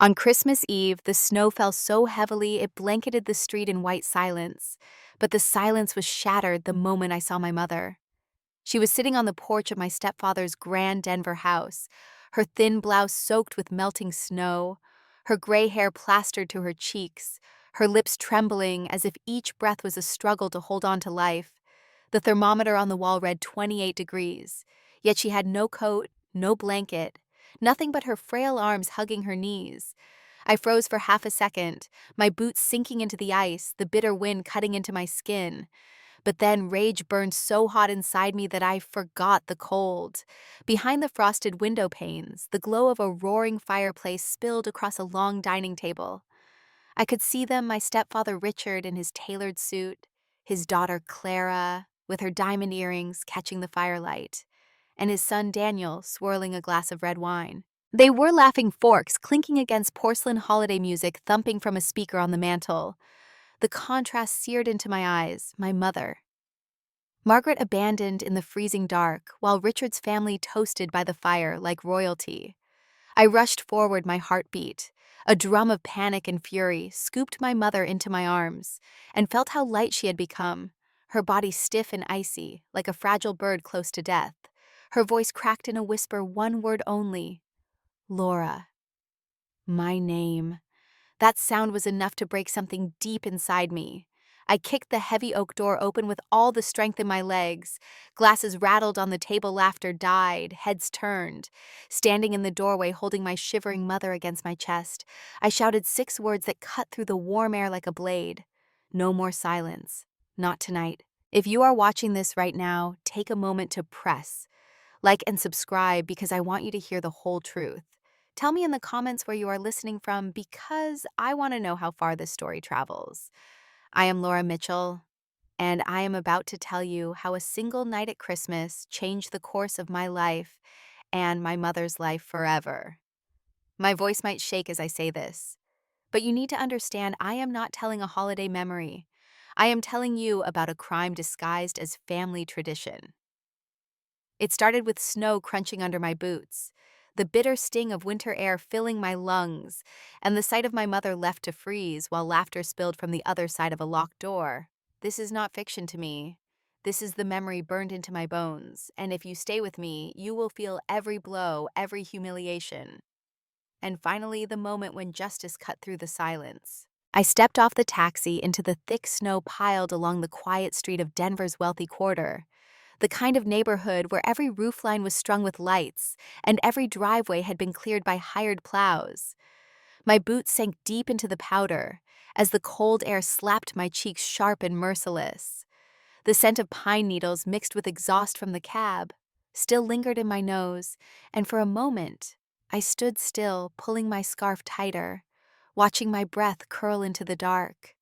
On Christmas Eve, the snow fell so heavily it blanketed the street in white silence, but the silence was shattered the moment I saw my mother. She was sitting on the porch of my stepfather's grand Denver house, her thin blouse soaked with melting snow, her gray hair plastered to her cheeks, her lips trembling as if each breath was a struggle to hold on to life. The thermometer on the wall read 28 degrees, yet she had no coat, no blanket, nothing but her frail arms hugging her knees. I froze for half a second, my boots sinking into the ice, the bitter wind cutting into my skin. But then rage burned so hot inside me that I forgot the cold. Behind the frosted window panes, the glow of a roaring fireplace spilled across a long dining table. I could see them, my stepfather Richard in his tailored suit, his daughter Clara with her diamond earrings catching the firelight, and his son Daniel swirling a glass of red wine. They were laughing forks clinking against porcelain holiday music thumping from a speaker on the mantel. The contrast seared into my eyes, my mother. Margaret abandoned in the freezing dark, while Richard's family toasted by the fire like royalty. I rushed forward, my heartbeat. A drum of panic and fury scooped my mother into my arms, and felt how light she had become, her body stiff and icy, like a fragile bird close to death. Her voice cracked in a whisper, one word only: Laura. My name. That sound was enough to break something deep inside me. I kicked the heavy oak door open with all the strength in my legs. Glasses rattled on the table, laughter died, heads turned. Standing in the doorway, holding my shivering mother against my chest, I shouted 6 words that cut through the warm air like a blade. No more silence. Not tonight. If you are watching this right now, take a moment to press like and subscribe because I want you to hear the whole truth. Tell me in the comments where you are listening from because I want to know how far this story travels. I am Laura Mitchell, and I am about to tell you how a single night at Christmas changed the course of my life and my mother's life forever. My voice might shake as I say this, but you need to understand I am not telling a holiday memory. I am telling you about a crime disguised as family tradition. It started with snow crunching under my boots, the bitter sting of winter air filling my lungs, and the sight of my mother left to freeze while laughter spilled from the other side of a locked door. This is not fiction to me. This is the memory burned into my bones, and if you stay with me, you will feel every blow, every humiliation. And finally, the moment when justice cut through the silence. I stepped off the taxi into the thick snow piled along the quiet street of Denver's wealthy quarter, the kind of neighborhood where every roofline was strung with lights and every driveway had been cleared by hired plows. My boots sank deep into the powder as the cold air slapped my cheeks sharp and merciless. The scent of pine needles mixed with exhaust from the cab still lingered in my nose, and for a moment, I stood still, pulling my scarf tighter, watching my breath curl into the dark.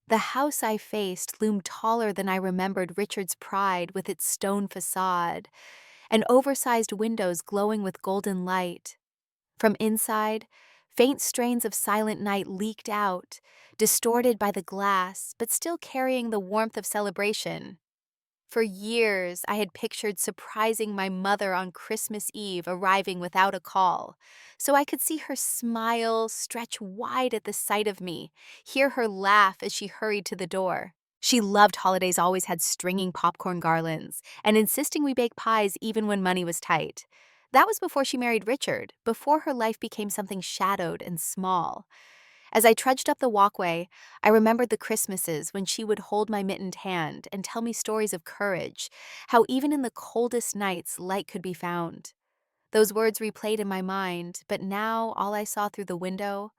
The house I faced loomed taller than I remembered Richard's pride with its stone facade and oversized windows glowing with golden light. From inside, faint strains of silent night leaked out, distorted by the glass, but still carrying the warmth of celebration. For years, I had pictured surprising my mother on Christmas Eve, arriving without a call, so I could see her smile stretch wide at the sight of me, hear her laugh as she hurried to the door. She loved holidays, always had stringing popcorn garlands, and insisting we bake pies even when money was tight. That was before she married Richard, before her life became something shadowed and small. As I trudged up the walkway, I remembered the Christmases when she would hold my mittened hand and tell me stories of courage, how even in the coldest nights light could be found. Those words replayed in my mind, but now all I saw through the window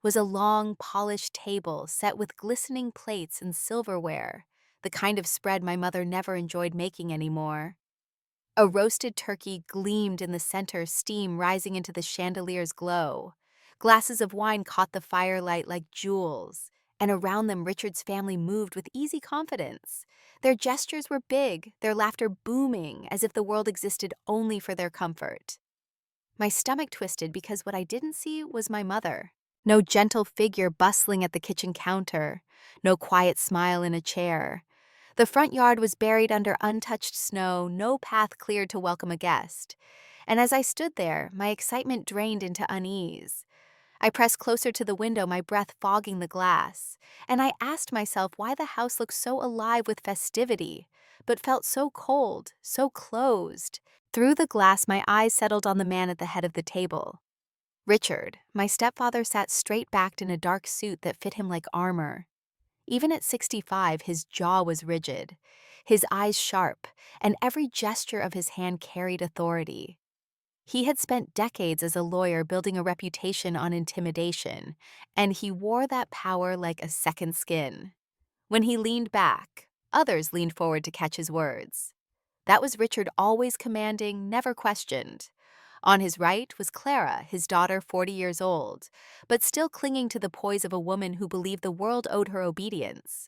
was a long, polished table set with glistening plates and silverware, the kind of spread my mother never enjoyed making anymore. A roasted turkey gleamed in the center, steam rising into the chandelier's glow. Glasses of wine caught the firelight like jewels, and around them Richard's family moved with easy confidence. Their gestures were big, their laughter booming, as if the world existed only for their comfort. My stomach twisted because what I didn't see was my mother. No gentle figure bustling at the kitchen counter, no quiet smile in a chair. The front yard was buried under untouched snow, no path cleared to welcome a guest. And as I stood there, my excitement drained into unease. I pressed closer to the window, my breath fogging the glass, and I asked myself why the house looked so alive with festivity, but felt so cold, so closed. Through the glass, my eyes settled on the man at the head of the table. Richard, my stepfather, sat straight-backed in a dark suit that fit him like armor. Even at 65, his jaw was rigid, his eyes sharp, and every gesture of his hand carried authority. He had spent decades as a lawyer building a reputation on intimidation, and he wore that power like a second skin. When he leaned back, others leaned forward to catch his words. That was Richard, always commanding, never questioned. On his right was Clara, his daughter, 40 years old, but still clinging to the poise of a woman who believed the world owed her obedience.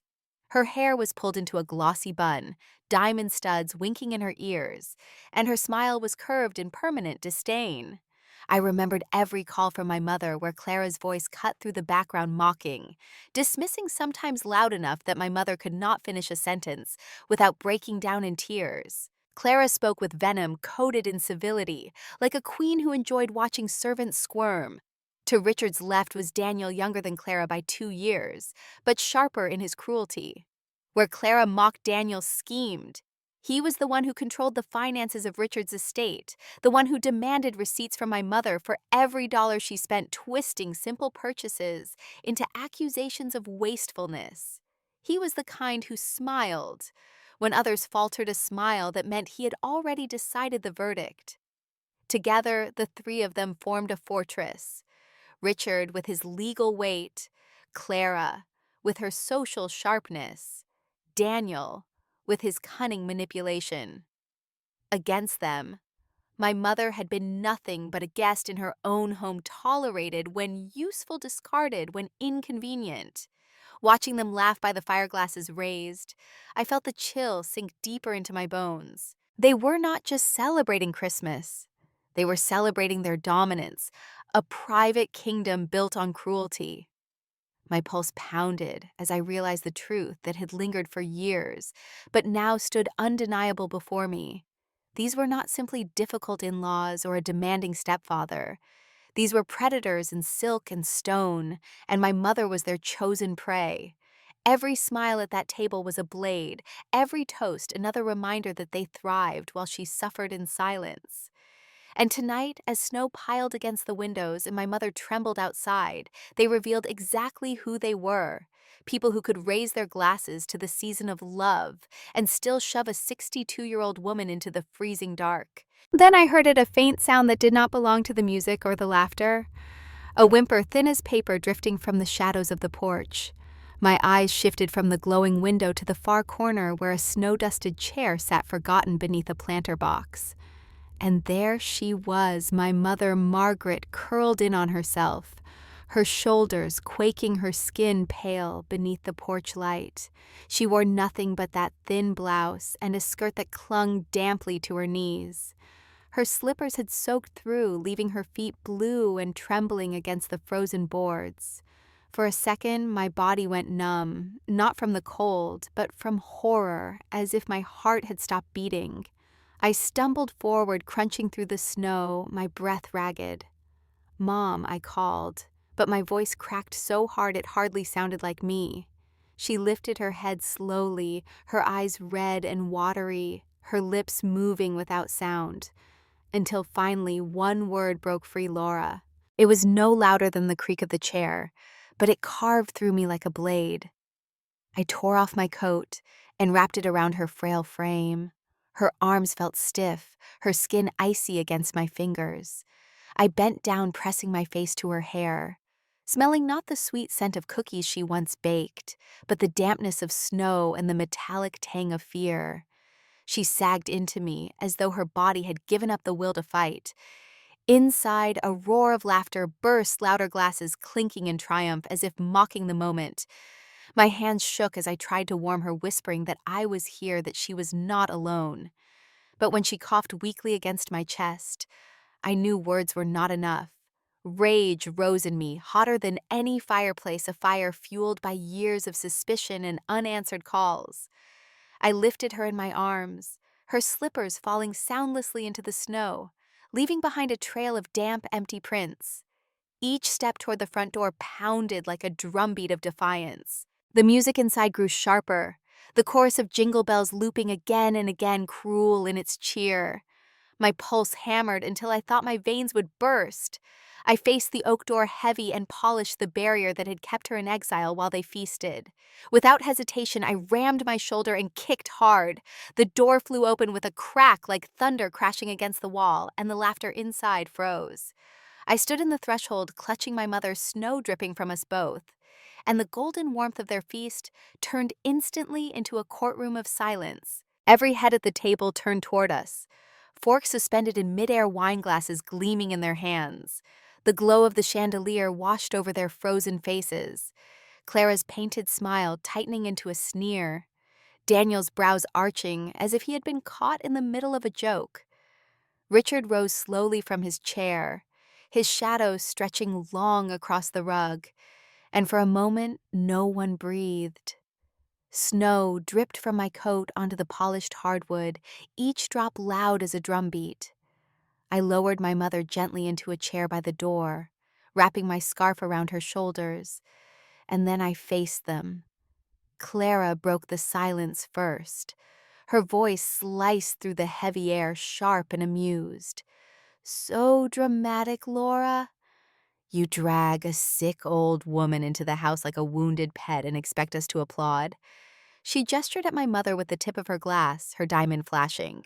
Her hair was pulled into a glossy bun, diamond studs winking in her ears, and her smile was curved in permanent disdain. I remembered every call from my mother where Clara's voice cut through the background, mocking, dismissing, sometimes loud enough that my mother could not finish a sentence without breaking down in tears. Clara spoke with venom coated in civility, like a queen who enjoyed watching servants squirm. To Richard's left was Daniel, younger than Clara by 2 years, but sharper in his cruelty. Where Clara mocked, Daniel schemed. He was the one who controlled the finances of Richard's estate, the one who demanded receipts from my mother for every dollar she spent, twisting simple purchases into accusations of wastefulness. He was the kind who smiled when others faltered, a smile that meant he had already decided the verdict. Together, the three of them formed a fortress. Richard with his legal weight, Clara with her social sharpness, Daniel with his cunning manipulation. Against them, my mother had been nothing but a guest in her own home, tolerated when useful, discarded when inconvenient. Watching them laugh by the fire glasses raised, I felt the chill sink deeper into my bones. They were not just celebrating Christmas. They were celebrating their dominance, a private kingdom built on cruelty. My pulse pounded as I realized the truth that had lingered for years, but now stood undeniable before me. These were not simply difficult in-laws or a demanding stepfather. These were predators in silk and stone, and my mother was their chosen prey. Every smile at that table was a blade, every toast another reminder that they thrived while she suffered in silence. And tonight, as snow piled against the windows and my mother trembled outside, they revealed exactly who they were. People who could raise their glasses to the season of love and still shove a 62-year-old woman into the freezing dark. Then I heard a faint sound that did not belong to the music or the laughter. A whimper thin as paper drifting from the shadows of the porch. My eyes shifted from the glowing window to the far corner where a snow-dusted chair sat forgotten beneath a planter box. And there she was, my mother Margaret, curled in on herself, her shoulders quaking, her skin pale beneath the porch light. She wore nothing but that thin blouse and a skirt that clung damply to her knees. Her slippers had soaked through, leaving her feet blue and trembling against the frozen boards. For a second, my body went numb, not from the cold, but from horror, as if my heart had stopped beating. I stumbled forward, crunching through the snow, my breath ragged. "Mom," I called, but my voice cracked so hard it hardly sounded like me. She lifted her head slowly, her eyes red and watery, her lips moving without sound, until finally one word broke free, "Laura." It was no louder than the creak of the chair, but it carved through me like a blade. I tore off my coat and wrapped it around her frail frame. Her arms felt stiff, her skin icy against my fingers. I bent down, pressing my face to her hair, smelling not the sweet scent of cookies she once baked, but the dampness of snow and the metallic tang of fear. She sagged into me as though her body had given up the will to fight. Inside, a roar of laughter burst, louder glasses clinking in triumph as if mocking the moment. My hands shook as I tried to warm her, whispering that I was here, that she was not alone. But when she coughed weakly against my chest, I knew words were not enough. Rage rose in me, hotter than any fireplace, a fire fueled by years of suspicion and unanswered calls. I lifted her in my arms, her slippers falling soundlessly into the snow, leaving behind a trail of damp, empty prints. Each step toward the front door pounded like a drumbeat of defiance. The music inside grew sharper, the chorus of jingle bells looping again and again, cruel in its cheer. My pulse hammered until I thought my veins would burst. I faced the oak door heavy and polished the barrier that had kept her in exile while they feasted. Without hesitation, I rammed my shoulder and kicked hard. The door flew open with a crack like thunder crashing against the wall, and the laughter inside froze. I stood in the threshold, clutching my mother, snow dripping from us both, and the golden warmth of their feast turned instantly into a courtroom of silence. Every head at the table turned toward us, forks suspended in midair, wine glasses gleaming in their hands. The glow of the chandelier washed over their frozen faces, Clara's painted smile tightening into a sneer, Daniel's brows arching as if he had been caught in the middle of a joke. Richard rose slowly from his chair, his shadow stretching long across the rug, and for a moment no one breathed. Snow dripped from my coat onto the polished hardwood, each drop loud as a drumbeat. I lowered my mother gently into a chair by the door, wrapping my scarf around her shoulders, and then I faced them. Clara broke the silence first. Her voice sliced through the heavy air, sharp and amused. "So dramatic, Laura. You drag a sick old woman into the house like a wounded pet and expect us to applaud." She gestured at my mother with the tip of her glass, her diamond flashing.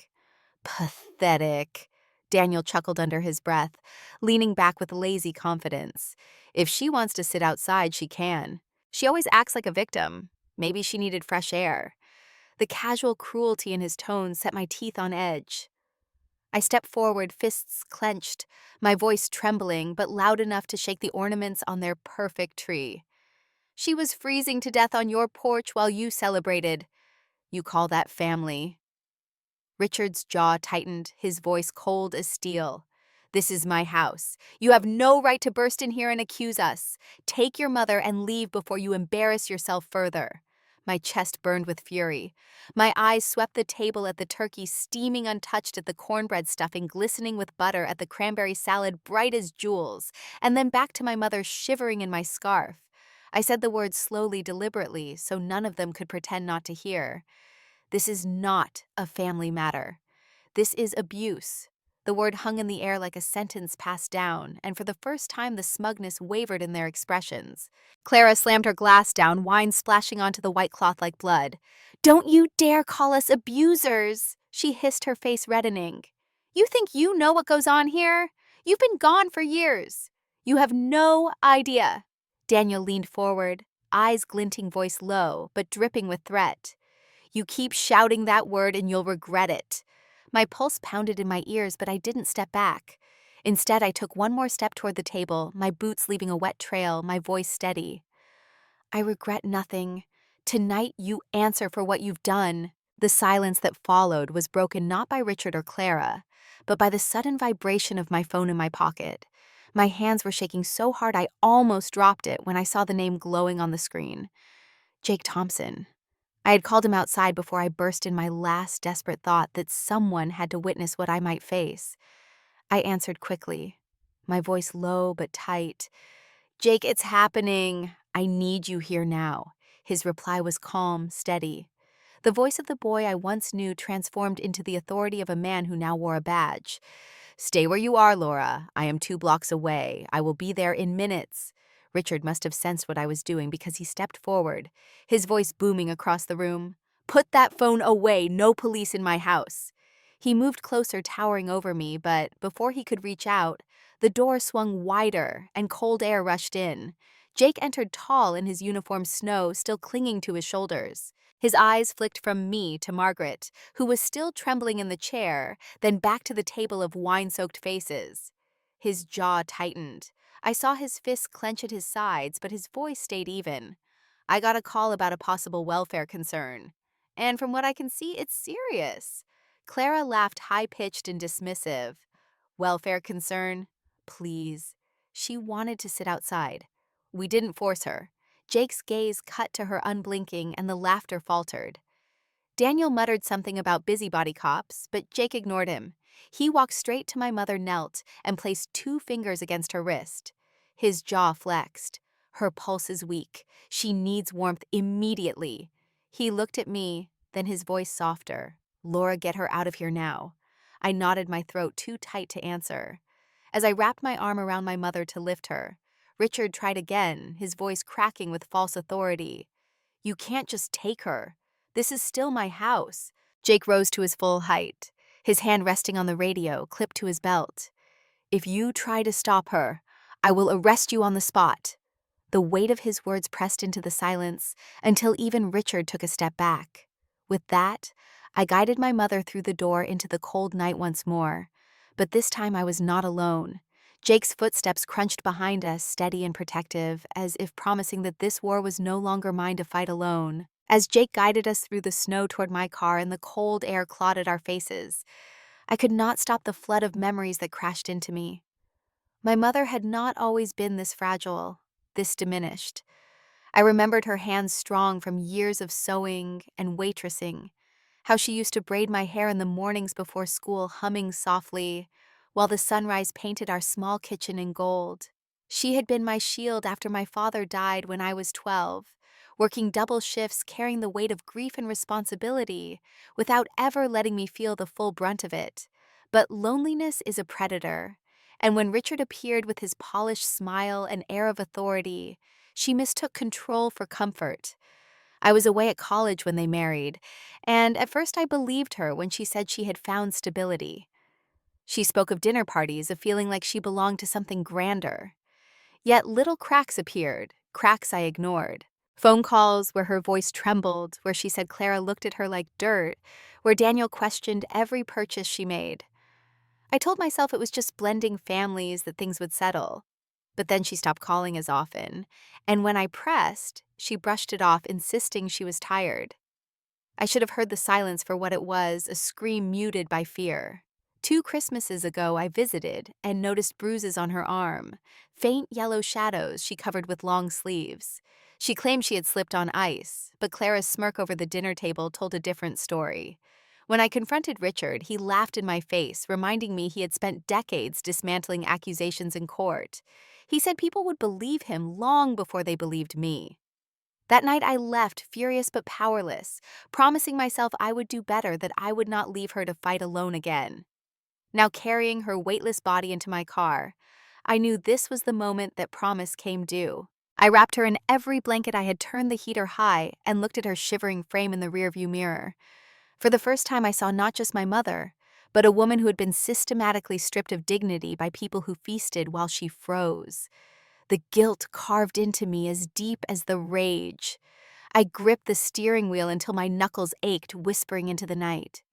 "Pathetic." Daniel chuckled under his breath, leaning back with lazy confidence. "If she wants to sit outside, she can. She always acts like a victim. Maybe she needed fresh air." The casual cruelty in his tone set my teeth on edge. I stepped forward, fists clenched, my voice trembling, but loud enough to shake the ornaments on their perfect tree. "She was freezing to death on your porch while you celebrated. You call that family?" Richard's jaw tightened, his voice cold as steel. "This is my house. You have no right to burst in here and accuse us. Take your mother and leave before you embarrass yourself further." My chest burned with fury. My eyes swept the table at the turkey steaming untouched, at the cornbread stuffing glistening with butter, at the cranberry salad bright as jewels, and then back to my mother shivering in my scarf. I said the words slowly, deliberately, so none of them could pretend not to hear. "This is not a family matter. This is abuse." The word hung in the air like a sentence passed down, and for the first time the smugness wavered in their expressions. Clara slammed her glass down, wine splashing onto the white cloth like blood. "Don't you dare call us abusers!" she hissed, her face reddening. "You think you know what goes on here? You've been gone for years. You have no idea." Daniel leaned forward, eyes glinting, voice low, but dripping with threat. "You keep shouting that word and you'll regret it." My pulse pounded in my ears, but I didn't step back. Instead, I took one more step toward the table, my boots leaving a wet trail, my voice steady. "I regret nothing. Tonight you answer for what you've done." The silence that followed was broken not by Richard or Clara, but by the sudden vibration of my phone in my pocket. My hands were shaking so hard I almost dropped it when I saw the name glowing on the screen. Jake Thompson. I had called him outside before I burst in my last desperate thought that someone had to witness what I might face. I answered quickly, my voice low but tight. "Jake, it's happening. I need you here now." His reply was calm, steady. The voice of the boy I once knew transformed into the authority of a man who now wore a badge. "Stay where you are, Laura. I am 2 blocks away. I will be there in minutes." Richard must have sensed what I was doing because he stepped forward, his voice booming across the room. "Put that phone away. No police in my house." He moved closer, towering over me, but before he could reach out, the door swung wider and cold air rushed in. Jake entered tall in his uniform, snow still clinging to his shoulders. His eyes flicked from me to Margaret, who was still trembling in the chair, then back to the table of wine-soaked faces. His jaw tightened. I saw his fists clench at his sides, but his voice stayed even. "I got a call about a possible welfare concern. And from what I can see, it's serious." Clara laughed, high-pitched and dismissive. "Welfare concern? Please." She wanted to sit outside. We didn't force her. Jake's gaze cut to her unblinking, and the laughter faltered. Daniel muttered something about busybody cops, but Jake ignored him. He walked straight to my mother, knelt, and placed 2 fingers against her wrist. His jaw flexed. Her pulse is weak. She needs warmth immediately. He looked at me, then his voice softer. Laura, get her out of here now. I knotted my throat too tight to answer. As I wrapped my arm around my mother to lift her, Richard tried again, his voice cracking with false authority. You can't just take her. This is still my house. Jake rose to his full height, his hand resting on the radio, clipped to his belt. If you try to stop her, I will arrest you on the spot. The weight of his words pressed into the silence until even Richard took a step back. With that, I guided my mother through the door into the cold night once more. But this time I was not alone. Jake's footsteps crunched behind us, steady and protective, as if promising that this war was no longer mine to fight alone. As Jake guided us through the snow toward my car and the cold air clawed at our faces, I could not stop the flood of memories that crashed into me. My mother had not always been this fragile, this diminished. I remembered her hands strong from years of sewing and waitressing, how she used to braid my hair in the mornings before school, humming softly, while the sunrise painted our small kitchen in gold. She had been my shield after my father died when I was 12, working double shifts, carrying the weight of grief and responsibility without ever letting me feel the full brunt of it. But loneliness is a predator, and when Richard appeared with his polished smile and air of authority, she mistook control for comfort. I was away at college when they married, and at first I believed her when she said she had found stability. She spoke of dinner parties, of feeling like she belonged to something grander. Yet little cracks appeared, cracks I ignored. Phone calls where her voice trembled, where she said Clara looked at her like dirt, where Daniel questioned every purchase she made. I told myself it was just blending families that things would settle. But then she stopped calling as often, and when I pressed, she brushed it off, insisting she was tired. I should have heard the silence for what it was, a scream muted by fear. 2 Christmases ago, I visited and noticed bruises on her arm, faint yellow shadows she covered with long sleeves. She claimed she had slipped on ice, but Clara's smirk over the dinner table told a different story. When I confronted Richard, he laughed in my face, reminding me he had spent decades dismantling accusations in court. He said people would believe him long before they believed me. That night I left, furious but powerless, promising myself I would do better, that I would not leave her to fight alone again. Now carrying her weightless body into my car, I knew this was the moment that promise came due. I wrapped her in every blanket I had, turned the heater high, and looked at her shivering frame in the rearview mirror. For the first time I saw not just my mother, but a woman who had been systematically stripped of dignity by people who feasted while she froze. The guilt carved into me as deep as the rage. I gripped the steering wheel until my knuckles ached, whispering into the night.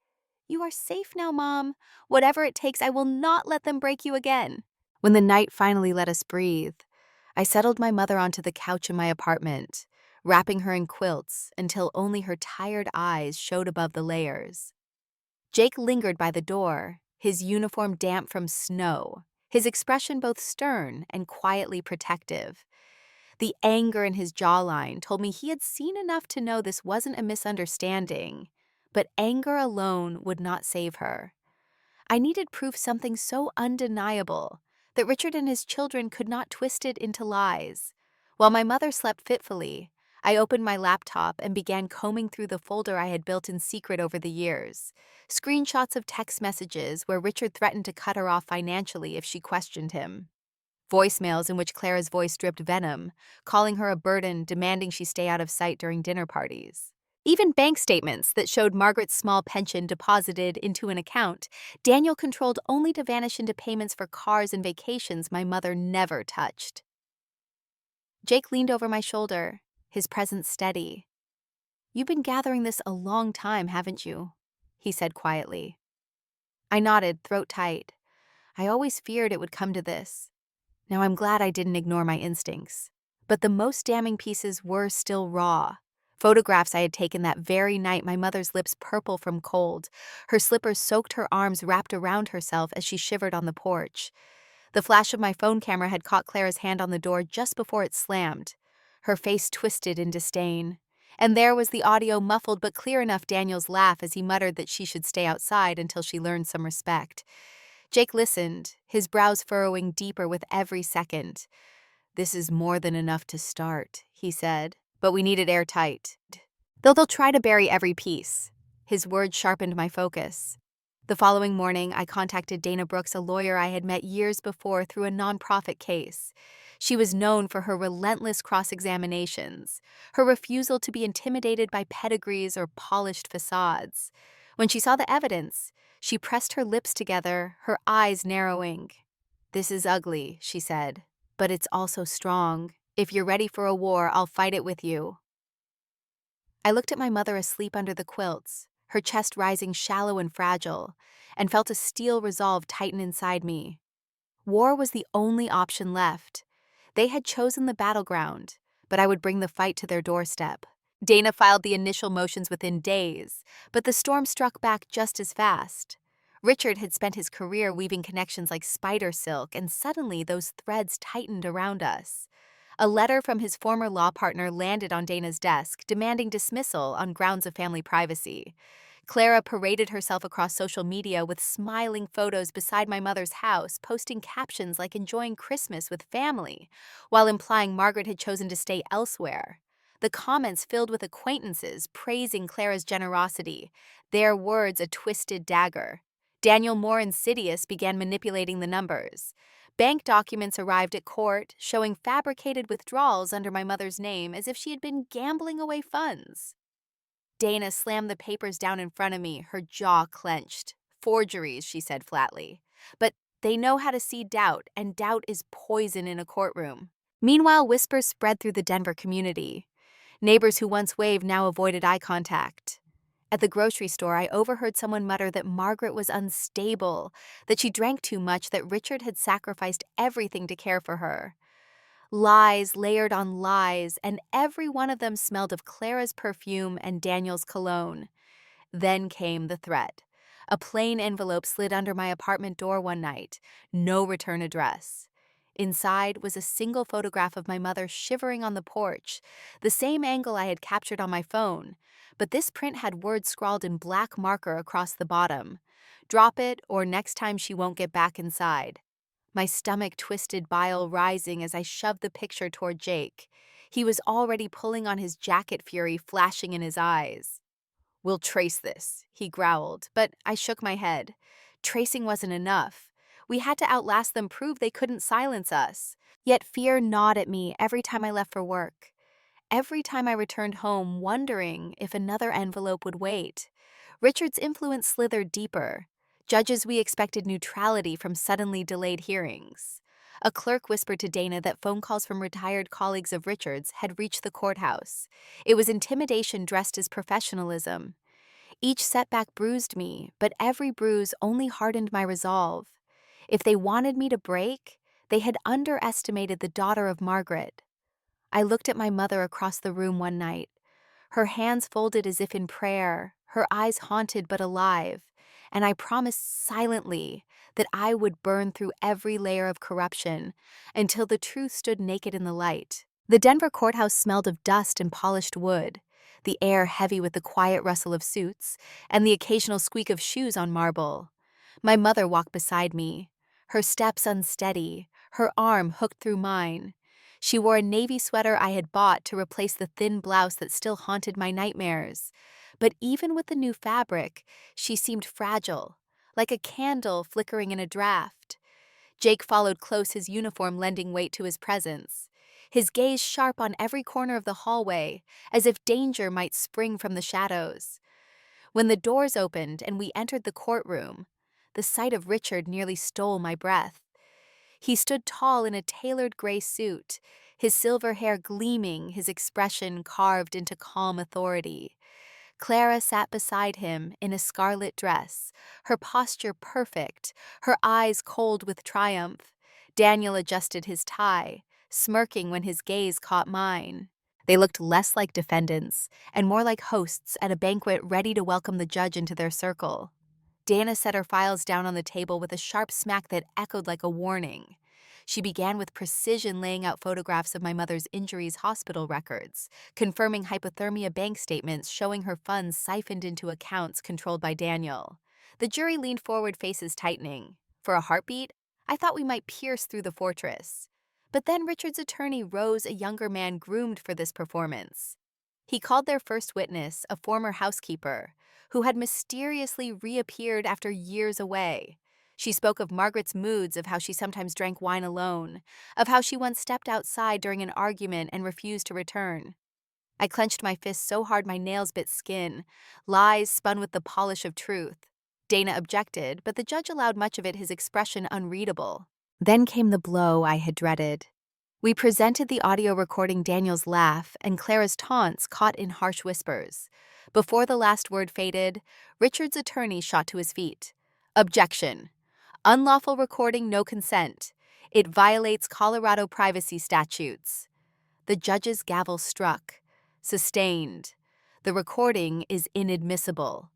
You are safe now, Mom. Whatever it takes, I will not let them break you again. When the night finally let us breathe, I settled my mother onto the couch in my apartment, wrapping her in quilts until only her tired eyes showed above the layers. Jake lingered by the door, his uniform damp from snow, his expression both stern and quietly protective. The anger in his jawline told me he had seen enough to know this wasn't a misunderstanding, but anger alone would not save her. I needed proof, something so undeniable that Richard and his children could not twist it into lies. While my mother slept fitfully, I opened my laptop and began combing through the folder I had built in secret over the years. Screenshots of text messages where Richard threatened to cut her off financially if she questioned him. Voicemails in which Clara's voice dripped venom, calling her a burden, demanding she stay out of sight during dinner parties. Even bank statements that showed Margaret's small pension deposited into an account Daniel controlled only to vanish into payments for cars and vacations my mother never touched. Jake leaned over my shoulder, his presence steady. You've been gathering this a long time, haven't you? He said quietly. I nodded, throat tight. I always feared it would come to this. Now I'm glad I didn't ignore my instincts. But the most damning pieces were still raw. Photographs I had taken that very night, my mother's lips purple from cold, her slippers soaked, her arms wrapped around herself as she shivered on the porch. The flash of my phone camera had caught Clara's hand on the door just before it slammed, her face twisted in disdain. And there was the audio, muffled but clear enough, Daniel's laugh as he muttered that she should stay outside until she learned some respect. Jake listened, his brows furrowing deeper with every second. "This is more than enough to start," he said, "but we need it airtight. Though they'll try to bury every piece." His words sharpened my focus. The following morning, I contacted Dana Brooks, a lawyer I had met years before through a nonprofit case. She was known for her relentless cross-examinations, her refusal to be intimidated by pedigrees or polished facades. When she saw the evidence, she pressed her lips together, her eyes narrowing. "This is ugly," she said, "but it's also strong. If you're ready for a war, I'll fight it with you." I looked at my mother asleep under the quilts, her chest rising shallow and fragile, and felt a steel resolve tighten inside me. War was the only option left. They had chosen the battleground, but I would bring the fight to their doorstep. Dana filed the initial motions within days, but the storm struck back just as fast. Richard had spent his career weaving connections like spider silk, and suddenly those threads tightened around us. A letter from his former law partner landed on Dana's desk, demanding dismissal on grounds of family privacy. Clara paraded herself across social media with smiling photos beside my mother's house, posting captions like enjoying Christmas with family, while implying Margaret had chosen to stay elsewhere. The comments filled with acquaintances praising Clara's generosity, their words a twisted dagger. Daniel, more insidious, began manipulating the numbers. Bank documents arrived at court, showing fabricated withdrawals under my mother's name as if she had been gambling away funds. Dana slammed the papers down in front of me, her jaw clenched. "Forgeries," she said flatly. "But they know how to seed doubt, and doubt is poison in a courtroom." Meanwhile, whispers spread through the Denver community. Neighbors who once waved now avoided eye contact. At the grocery store, I overheard someone mutter that Margaret was unstable, that she drank too much, that Richard had sacrificed everything to care for her. Lies layered on lies, and every one of them smelled of Clara's perfume and Daniel's cologne. Then came the threat. A plain envelope slid under my apartment door one night. No return address. Inside was a single photograph of my mother shivering on the porch, the same angle I had captured on my phone, but this print had words scrawled in black marker across the bottom. "Drop it, or next time she won't get back inside." My stomach twisted, bile rising as I shoved the picture toward Jake. He was already pulling on his jacket, fury flashing in his eyes. "We'll trace this," he growled, but I shook my head. Tracing wasn't enough. We had to outlast them, prove they couldn't silence us. Yet fear gnawed at me every time I left for work. Every time I returned home, wondering if another envelope would wait. Richard's influence slithered deeper. Judges we expected neutrality from suddenly delayed hearings. A clerk whispered to Dana that phone calls from retired colleagues of Richard's had reached the courthouse. It was intimidation dressed as professionalism. Each setback bruised me, but every bruise only hardened my resolve. If they wanted me to break, they had underestimated the daughter of Margaret. I looked at my mother across the room one night, her hands folded as if in prayer, her eyes haunted but alive, and I promised silently that I would burn through every layer of corruption until the truth stood naked in the light. The Denver courthouse smelled of dust and polished wood, the air heavy with the quiet rustle of suits and the occasional squeak of shoes on marble. My mother walked beside me, her steps unsteady, her arm hooked through mine. She wore a navy sweater I had bought to replace the thin blouse that still haunted my nightmares. But even with the new fabric, she seemed fragile, like a candle flickering in a draft. Jake followed close, his uniform lending weight to his presence, his gaze sharp on every corner of the hallway, as if danger might spring from the shadows. When the doors opened and we entered the courtroom, the sight of Richard nearly stole my breath. He stood tall in a tailored gray suit, his silver hair gleaming, his expression carved into calm authority. Clara sat beside him in a scarlet dress, her posture perfect, her eyes cold with triumph. Daniel adjusted his tie, smirking when his gaze caught mine. They looked less like defendants and more like hosts at a banquet ready to welcome the judge into their circle. Dana set her files down on the table with a sharp smack that echoed like a warning. She began with precision, laying out photographs of my mother's injuries, hospital records, confirming hypothermia bank statements showing her funds siphoned into accounts controlled by Daniel. The jury leaned forward, faces tightening. For a heartbeat, I thought we might pierce through the fortress. But then Richard's attorney rose a younger man groomed for this performance. He called their first witness, a former housekeeper, who had mysteriously reappeared after years away. She spoke of Margaret's moods, of how she sometimes drank wine alone, of how she once stepped outside during an argument and refused to return. I clenched my fists so hard my nails bit skin, lies spun with the polish of truth. Dana objected, but the judge allowed much of it his expression unreadable. Then came the blow I had dreaded. We presented the audio recording Daniel's laugh and Clara's taunts caught in harsh whispers. Before the last word faded, Richard's attorney shot to his feet. Objection. Unlawful recording, no consent. It violates Colorado privacy statutes. The judge's gavel struck. Sustained. The recording is inadmissible.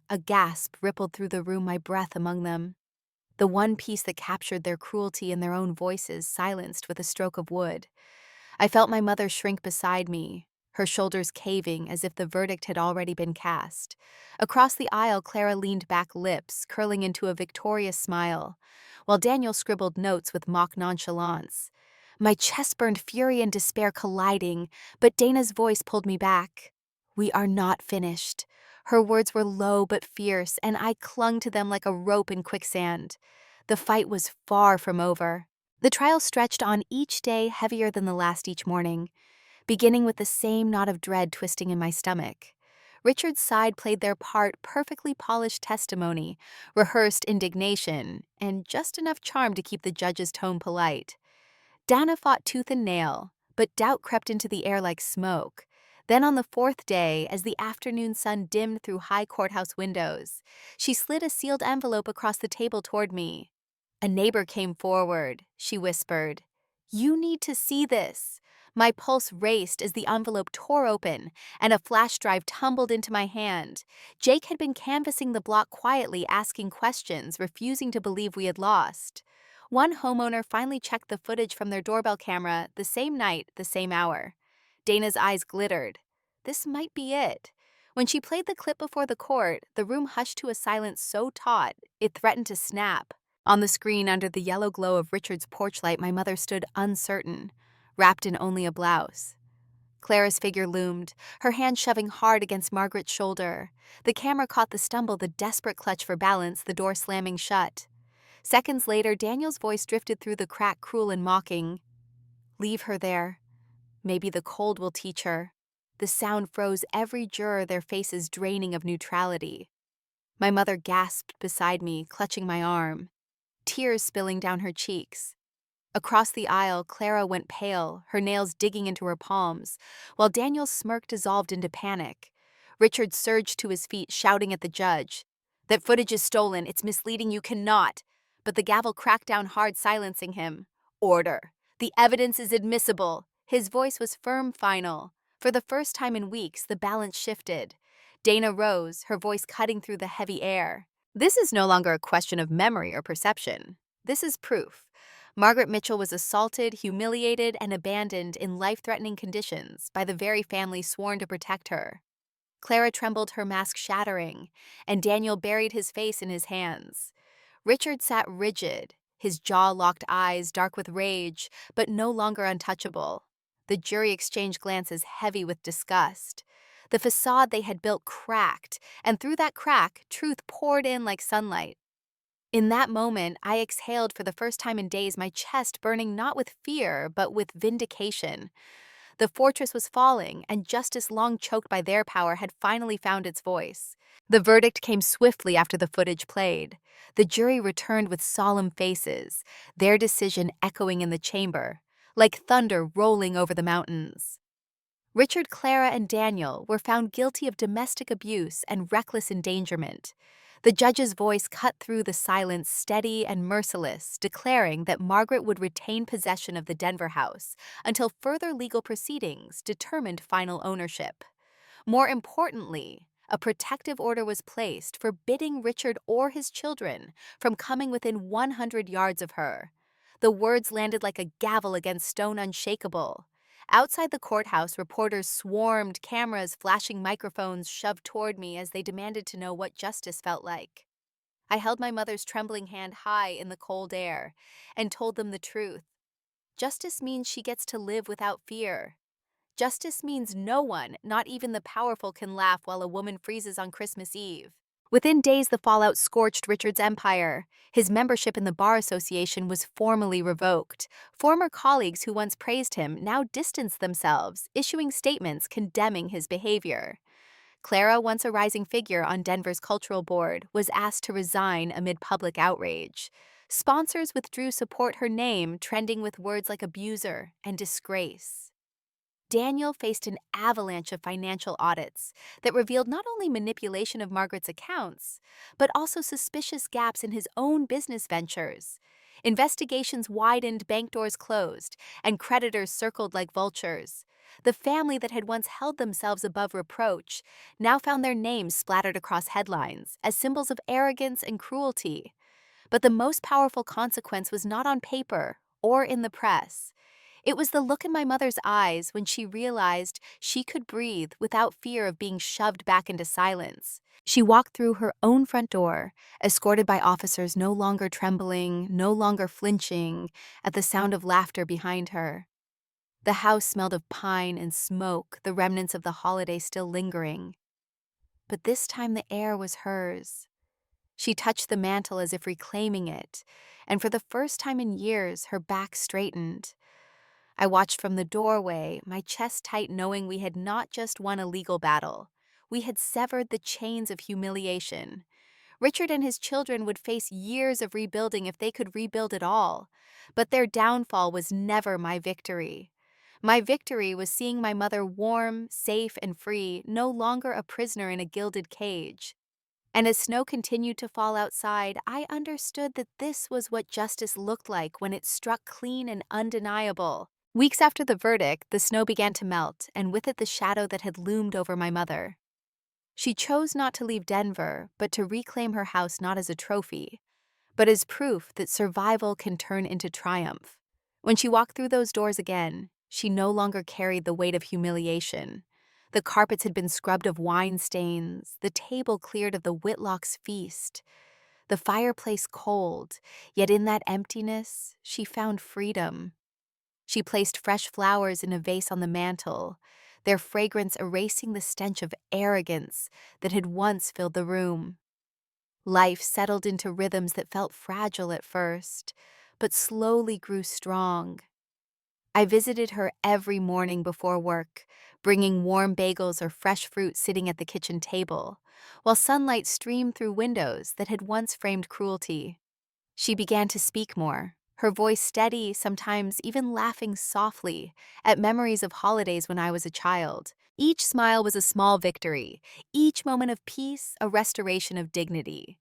A gasp rippled through the room, my breath among them. The one piece that captured their cruelty in their own voices silenced with a stroke of wood. I felt my mother shrink beside me, her shoulders caving as if the verdict had already been cast. Across the aisle, Clara leaned back, lips curling into a victorious smile, while Daniel scribbled notes with mock nonchalance. My chest burned, fury and despair colliding, but Dana's voice pulled me back. "We are not finished." Her words were low but fierce, and I clung to them like a rope in quicksand. The fight was far from over. The trial stretched on, each day heavier than the last each morning, beginning with the same knot of dread twisting in my stomach. Richard's side played their part, perfectly polished testimony, rehearsed indignation, and just enough charm to keep the judge's tone polite. Dana fought tooth and nail, but doubt crept into the air like smoke. Then on the fourth day, as the afternoon sun dimmed through high courthouse windows, she slid a sealed envelope across the table toward me. A neighbor came forward, she whispered. "You need to see this." My pulse raced as the envelope tore open, and a flash drive tumbled into my hand. Jake had been canvassing the block quietly, asking questions, refusing to believe we had lost. One homeowner finally checked the footage from their doorbell camera the same night, the same hour. Dana's eyes glittered. This might be it. When she played the clip before the court, the room hushed to a silence so taut it threatened to snap. On the screen, under the yellow glow of Richard's porch light, my mother stood uncertain, wrapped in only a blouse. Clara's figure loomed, her hand shoving hard against Margaret's shoulder. The camera caught the stumble, the desperate clutch for balance, the door slamming shut. Seconds later, Daniel's voice drifted through the crack, cruel and mocking. "Leave her there. Maybe the cold will teach her." The sound froze every juror, their faces draining of neutrality. My mother gasped beside me, clutching my arm, tears spilling down her cheeks. Across the aisle, Clara went pale, her nails digging into her palms, while Daniel's smirk dissolved into panic. Richard surged to his feet, shouting at the judge. "That footage is stolen. It's misleading. You cannot." But the gavel cracked down hard, silencing him. "Order. The evidence is admissible." His voice was firm, final. For the first time in weeks, the balance shifted. Dana rose, her voice cutting through the heavy air. "This is no longer a question of memory or perception. This is proof. Margaret Mitchell was assaulted, humiliated, and abandoned in life-threatening conditions by the very family sworn to protect her." Clara trembled, her mask shattering, and Daniel buried his face in his hands. Richard sat rigid, his jaw-locked eyes dark with rage, but no longer untouchable. The jury exchanged glances heavy with disgust. The facade they had built cracked, and through that crack, truth poured in like sunlight. In that moment, I exhaled for the first time in days, my chest burning not with fear, but with vindication. The fortress was falling, and justice, long choked by their power, had finally found its voice. The verdict came swiftly after the footage played. The jury returned with solemn faces, their decision echoing in the chamber, like thunder rolling over the mountains. Richard, Clara, and Daniel were found guilty of domestic abuse and reckless endangerment. The judge's voice cut through the silence, steady and merciless, declaring that Margaret would retain possession of the Denver house until further legal proceedings determined final ownership. More importantly, a protective order was placed forbidding Richard or his children from coming within 100 yards of her. The words landed like a gavel against stone unshakable. Outside the courthouse, reporters swarmed, cameras, flashing microphones shoved toward me as they demanded to know what justice felt like. I held my mother's trembling hand high in the cold air and told them the truth. justice means she gets to live without fear. Justice means no one, not even the powerful, can laugh while a woman freezes on Christmas Eve. Within days, the fallout scorched Richard's empire. His membership in the Bar Association was formally revoked. Former colleagues who once praised him now distanced themselves, issuing statements condemning his behavior. Clara, once a rising figure on Denver's cultural board, was asked to resign amid public outrage. Sponsors withdrew support her name, trending with words like abuser and disgrace. Daniel faced an avalanche of financial audits that revealed not only manipulation of Margaret's accounts, but also suspicious gaps in his own business ventures. Investigations widened, bank doors closed, and creditors circled like vultures. The family that had once held themselves above reproach now found their names splattered across headlines as symbols of arrogance and cruelty. But the most powerful consequence was not on paper or in the press. It was the look in my mother's eyes when she realized she could breathe without fear of being shoved back into silence. She walked through her own front door, escorted by officers no longer trembling, no longer flinching at the sound of laughter behind her. The house smelled of pine and smoke, the remnants of the holiday still lingering. But this time the air was hers. She touched the mantle as if reclaiming it, and for the first time in years, her back straightened. I watched from the doorway, my chest tight, knowing we had not just won a legal battle. We had severed the chains of humiliation. Richard and his children would face years of rebuilding if they could rebuild at all. But their downfall was never my victory. My victory was seeing my mother warm, safe, and free, no longer a prisoner in a gilded cage. And as snow continued to fall outside, I understood that this was what justice looked like when it struck clean and undeniable. Weeks after the verdict, the snow began to melt, and with it the shadow that had loomed over my mother. She chose not to leave Denver, but to reclaim her house not as a trophy, but as proof that survival can turn into triumph. When she walked through those doors again, she no longer carried the weight of humiliation. The carpets had been scrubbed of wine stains, the table cleared of the Whitlock's feast, the fireplace cold, yet in that emptiness, she found freedom. She placed fresh flowers in a vase on the mantel, their fragrance erasing the stench of arrogance that had once filled the room. Life settled into rhythms that felt fragile at first, but slowly grew strong. I visited her every morning before work, bringing warm bagels or fresh fruit sitting at the kitchen table, while sunlight streamed through windows that had once framed cruelty. She began to speak more, her voice steady, sometimes even laughing softly at memories of holidays when I was a child. Each smile was a small victory, each moment of peace a restoration of dignity.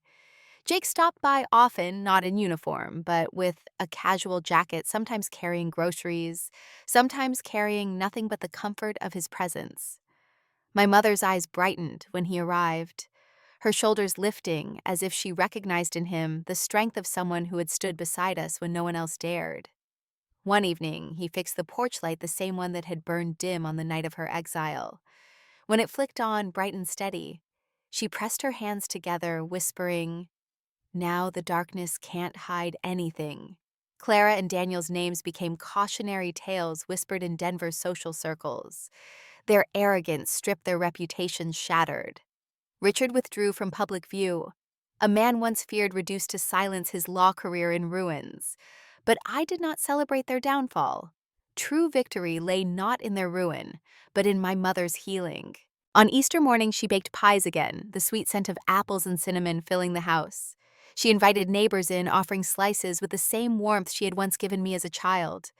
Jake stopped by often, not in uniform, but with a casual jacket, sometimes carrying groceries, sometimes carrying nothing but the comfort of his presence. My mother's eyes brightened when he arrived, her shoulders lifting as if she recognized in him the strength of someone who had stood beside us when no one else dared. One evening, he fixed the porch light, the same one that had burned dim on the night of her exile. When it flicked on, bright and steady, she pressed her hands together, whispering, "Now the darkness can't hide anything." Clara and Daniel's names became cautionary tales whispered in Denver's social circles. Their arrogance stripped their reputations shattered. Richard withdrew from public view. A man once feared reduced to silence, his law career in ruins. But I did not celebrate their downfall. True victory lay not in their ruin, but in my mother's healing. On Easter morning, she baked pies again, the sweet scent of apples and cinnamon filling the house. She invited neighbors in, offering slices with the same warmth she had once given me as a child.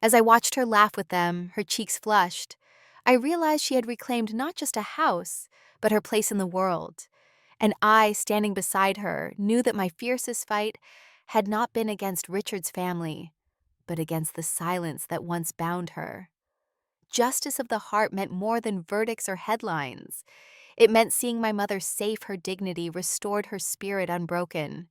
As I watched her laugh with them, her cheeks flushed, I realized she had reclaimed not just a house, but her place in the world. And I, standing beside her, knew that my fiercest fight had not been against Richard's family, but against the silence that once bound her. Justice of the heart meant more than verdicts or headlines. It meant seeing my mother safe, her dignity restored, her spirit unbroken.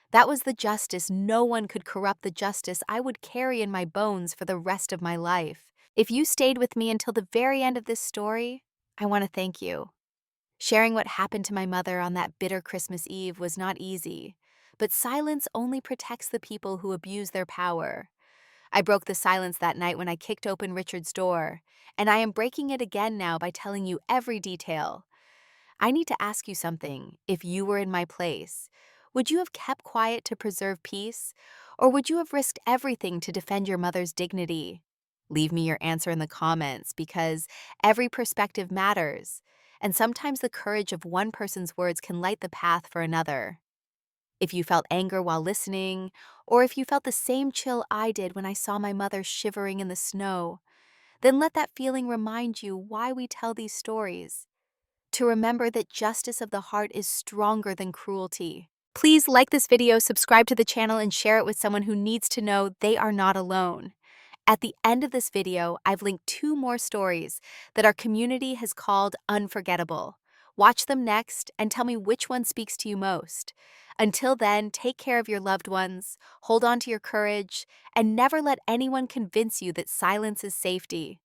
That was the justice. No one could corrupt the justice I would carry in my bones for the rest of my life. If you stayed with me until the very end of this story, I want to thank you. Sharing what happened to my mother on that bitter Christmas Eve was not easy, but silence only protects the people who abuse their power. I broke the silence that night when I kicked open Richard's door, and I am breaking it again now by telling you every detail. I need to ask you something. If you were in my place, would you have kept quiet to preserve peace, or would you have risked everything to defend your mother's dignity? Leave me your answer in the comments because every perspective matters, and sometimes the courage of one person's words can light the path for another. If you felt anger while listening, or if you felt the same chill I did when I saw my mother shivering in the snow, then let that feeling remind you why we tell these stories. To remember that justice of the heart is stronger than cruelty. Please like this video, subscribe to the channel, and share it with someone who needs to know they are not alone. At the end of this video, I've linked 2 more stories that our community has called unforgettable. Watch them next and tell me which one speaks to you most. Until then, take care of your loved ones, hold on to your courage, and never let anyone convince you that silence is safety.